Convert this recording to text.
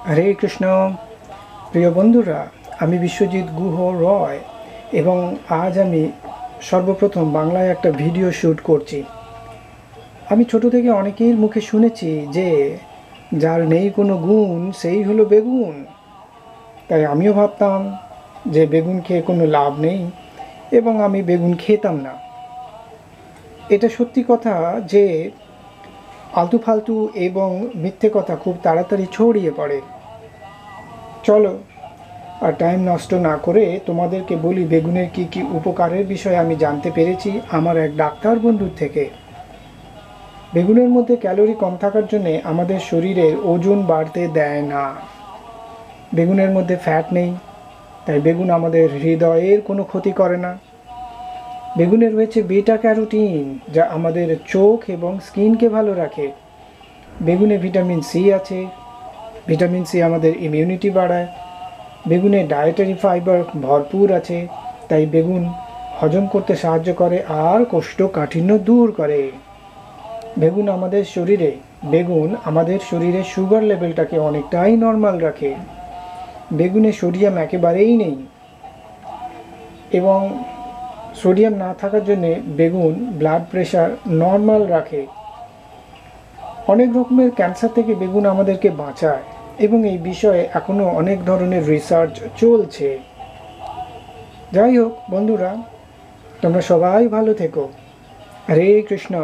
হরে কৃষ্ণ। প্রিয় বন্ধুরা, আমি বিশ্বজিৎ গুহ রয় এবং আজ আমি সর্বপ্রথম বাংলায় একটা ভিডিও শ্যুট করছি। আমি ছোট থেকে অনেকের মুখে শুনেছি যে যার নেই কোনো গুণ সেই হলো বেগুন। তাই আমিও ভাবতাম যে বেগুন খেয়ে কোনো লাভ নেই এবং আমি বেগুন খেতাম না। এটা সত্যি কথা যে আলতু ফালতু এবং মিথ্যে কথা খুব তাড়াতাড়ি ছড়িয়ে পড়ে। চলো আর টাইম নষ্ট না করে তোমাদেরকে বলি বেগুনের কি কি উপকারের বিষয়ে আমি জানতে পেরেছি আমার এক ডাক্তার বন্ধুর থেকে। বেগুনের মধ্যে ক্যালোরি কম থাকার জন্য আমাদের শরীরের ওজন বাড়তে দেয় না। বেগুনের মধ্যে ফ্যাট নেই, তাই বেগুন আমাদের হৃদয়ের কোনো ক্ষতি করে না। বেগুনে রয়েছে বিটা ক্যারোটিন, যা আমাদের চোখ এবং স্কিনকে ভালো রাখে। বেগুনে ভিটামিন সি আছে। ভিটামিন সি আমাদের ইমিউনিটি বাড়ায়। বেগুনে ডায়েটারি ফাইবার ভরপুর আছে, তাই বেগুন হজম করতে সাহায্য করে আর কোষ্ঠকাঠিন্য দূর করে। বেগুন আমাদের শরীরে সুগার লেভেলটাকে অনেকটাই নর্মাল রাখে। বেগুনে সোডিয়াম একেবারেই নেই এবং সোডিয়াম না থাকার জন্যে বেগুন ব্লাড প্রেশার নর্মাল রাখে। অনেক রকমের ক্যান্সার থেকে বেগুন আমাদেরকে বাঁচায় এবং এই বিষয়ে এখনও অনেক ধরনের রিসার্চ চলছে। যাই হোক বন্ধুরা, তোমরা সবাই ভালো থেকো। হরে কৃষ্ণ।